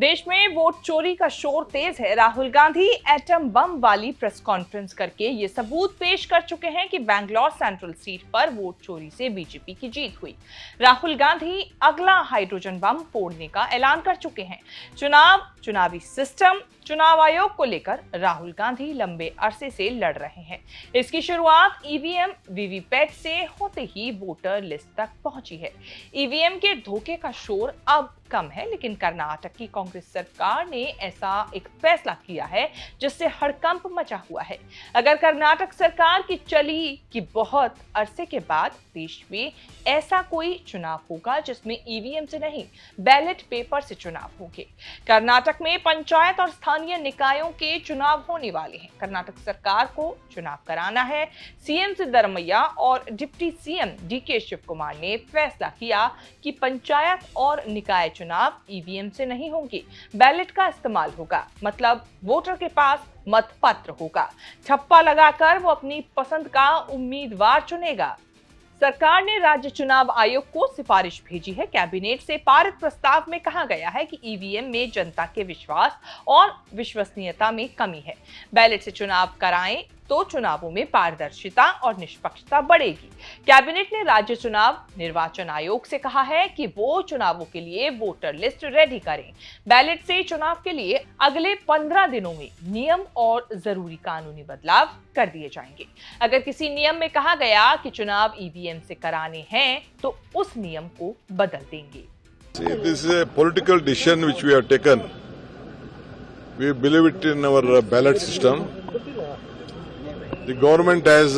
देश में वोट चोरी का शोर तेज है। राहुल गांधी एटम बम वाली प्रेस कॉन्फ्रेंस करके ये सबूत पेश कर चुके हैं कि बैंगलोर सेंट्रल सीट पर वोट चोरी से बीजेपी की जीत हुई। राहुल गांधी अगला हाइड्रोजन बम फोड़ने का ऐलान कर चुके हैं। चुनावी सिस्टम, चुनाव आयोग को लेकर राहुल गांधी लंबे अरसे से लड़ रहे हैं। इसकी शुरुआत ईवीएम वीवीपैट से होते ही वोटर लिस्ट तक पहुंची है। ईवीएम के धोखे का शोर अब कम है, लेकिन कर्नाटक की कांग्रेस सरकार ने ऐसा एक फैसला किया है जिससे हड़कंप मचा हुआ है। अगर कर्नाटक सरकार की चली कि बहुत अरसे के बाद देश में ऐसा कोई चुनाव होगा जिसमें ईवीएम से नहीं बैलेट पेपर से चुनाव होंगे। कर्नाटक में पंचायत और स्थानीय निकायों के चुनाव होने वाले हैं। कर्नाटक सरकार को चुनाव कराना है। सीएम सिद्धरमैया और deputy CM DK Shivakumar ने फैसला किया कि पंचायत और निकाय चुनाव ईवीएम से नहीं होंगे, बैलेट का इस्तेमाल होगा। मतलब वोटर के पास मतपत्र होगा, ठप्पा लगाकर वो अपनी पसंद का उम्मीदवार चुनेगा। सरकार ने राज्य चुनाव आयोग को सिफारिश भेजी है। कैबिनेट से पारित प्रस्ताव में कहा गया है कि ईवीएम में जनता के विश्वास और विश्वसनीयता में कमी है। बैलेट से चुनाव कराएं तो चुनावों में पारदर्शिता और निष्पक्षता बढ़ेगी। कैबिनेट ने राज्य चुनाव निर्वाचन आयोग से कहा है कि वो चुनावों के लिए वोटर लिस्ट रेडी करें। बैलेट से चुनाव के लिए अगले 15 दिनों में नियम और जरूरी कानूनी बदलाव कर दिए जाएंगे। अगर किसी नियम में कहा गया कि चुनाव ईवीएम से कराने हैं तो उस नियम को बदल देंगे। This is a political decision which we have taken. We believe it in our ballot system. The government has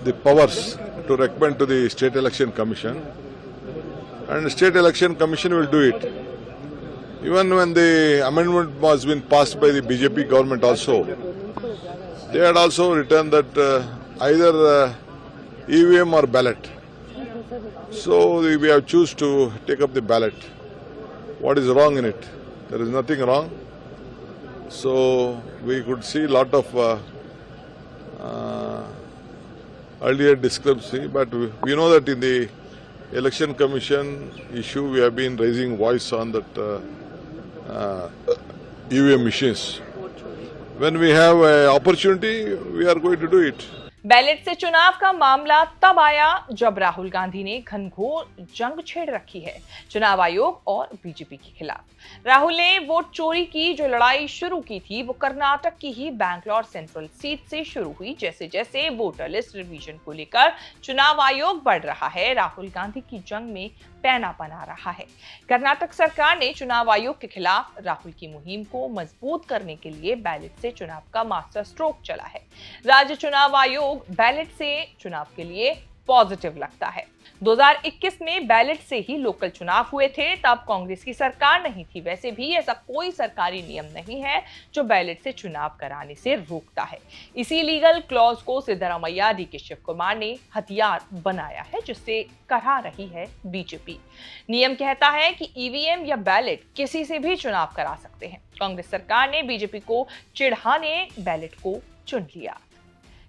the powers to recommend to the State Election Commission, and the State Election Commission will do it. Even when the amendment was been passed by the BJP government also, they had also written that either EVM or ballot. So we have choose to take up the ballot. What is wrong in it? There is nothing wrong. So we could see a lot of earlier discrepancy, but we know that in the election commission issue we have been raising voice on that EVM machines. When we have an opportunity, we are going to do it. Ballot से चुनाव का मामला तब आया जब राहुल गांधी ने घनघोर जंग छेड़ रखी है चुनाव आयोग और बीजेपी के खिलाफ। राहुल ने वोट चोरी की जो लड़ाई शुरू की थी वो कर्नाटक की ही बैंगलोर सेंट्रल सीट से शुरू हुई। जैसे जैसे वोटर लिस्ट रिवीजन को लेकर चुनाव आयोग बढ़ रहा है, राहुल गांधी की जंग में पैना बना रहा है। कर्नाटक सरकार ने चुनाव आयोग के खिलाफ राहुल की मुहिम को मजबूत करने के लिए बैलेट से चुनाव का मास्टर स्ट्रोक चला है। राज्य चुनाव आयोग बैलेट से चुनाव के लिए पॉजिटिव लगता है। 2021 में बैलेट से ही लोकल चुनाव हुए थे, तब कांग्रेस की सरकार नहीं थी। वैसे भी ऐसा कोई सरकारी नियम नहीं है जो बैलेट से चुनाव कराने से रोकता है। इसी लीगल क्लॉज को सिद्धरमैया डीके शिव कुमार ने हथियार बनाया है, जिससे करा रही है बीजेपी। नियम कहता है कि ईवीएम या बैलेट किसी से भी चुनाव करा सकते हैं। कांग्रेस सरकार ने बीजेपी को चिढ़ाने बैलेट को चुन लिया।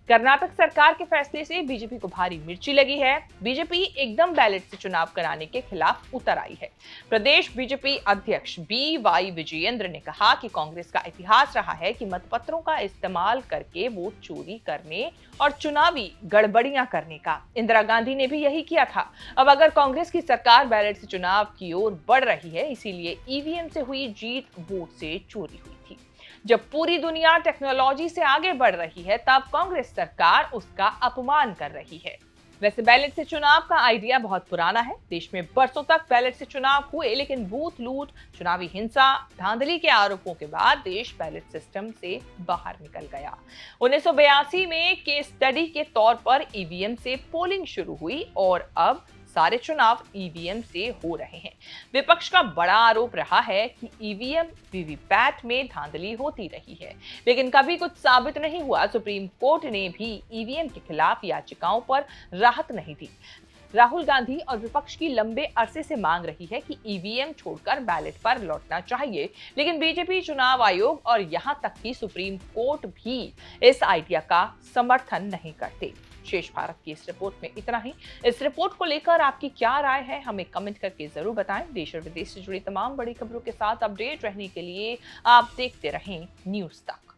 कर्नाटक सरकार के फैसले से बीजेपी को भारी मिर्ची लगी है। बीजेपी एकदम बैलेट से चुनाव कराने के खिलाफ उतर आई है। प्रदेश बीजेपी अध्यक्ष BY विजयेंद्र ने कहा कि कांग्रेस का इतिहास रहा है कि मतपत्रों का इस्तेमाल करके वोट चोरी करने और चुनावी गड़बड़ियां करने का। इंदिरा गांधी ने भी यही किया था। अब अगर कांग्रेस की सरकार बैलेट से चुनाव की ओर बढ़ रही है, इसीलिए ईवीएम से हुई जीत वोट से चोरी हुई थी। जब पूरी दुनिया टेक्नोलॉजी से आगे बढ़ रही है, तब कांग्रेस सरकार उसका अपमान कर रही है। वैसे बैलेट से चुनाव का आइडिया बहुत पुराना है। देश में बरसों तक बैलेट से चुनाव हुए, लेकिन बूथ लूट, चुनावी हिंसा, धांधली के आरोपों के बाद देश बैलेट सिस्टम से बाहर निकल गया। 1982 में केस स्टडी के तौर पर ईवीएम से पोलिंग शुरू हुई और अब सारे चुनाव ईवीएम से हो रहे हैं। विपक्ष का बड़ा आरोप रहा है कि ईवीएम वीवीपैट में धांधली होती रही है, लेकिन कभी कुछ साबित नहीं हुआ। सुप्रीम कोर्ट ने भी ईवीएम के खिलाफ याचिकाओं पर राहत नहीं दी। राहुल गांधी और विपक्ष की लंबे अरसे से मांग रही है कि ईवीएम छोड़कर बैलेट पर लौटना चाहिए, लेकिन बीजेपी, चुनाव आयोग और यहां तक कि सुप्रीम कोर्ट भी इस आइडिया का समर्थन नहीं करते। शेष भारत की इस रिपोर्ट में इतना ही। इस रिपोर्ट को लेकर आपकी क्या राय है, हमें कमेंट करके जरूर बताएं। देश और विदेश से जुड़ी तमाम बड़ी खबरों के साथ अपडेट रहने के लिए आप देखते रहें न्यूज़ तक।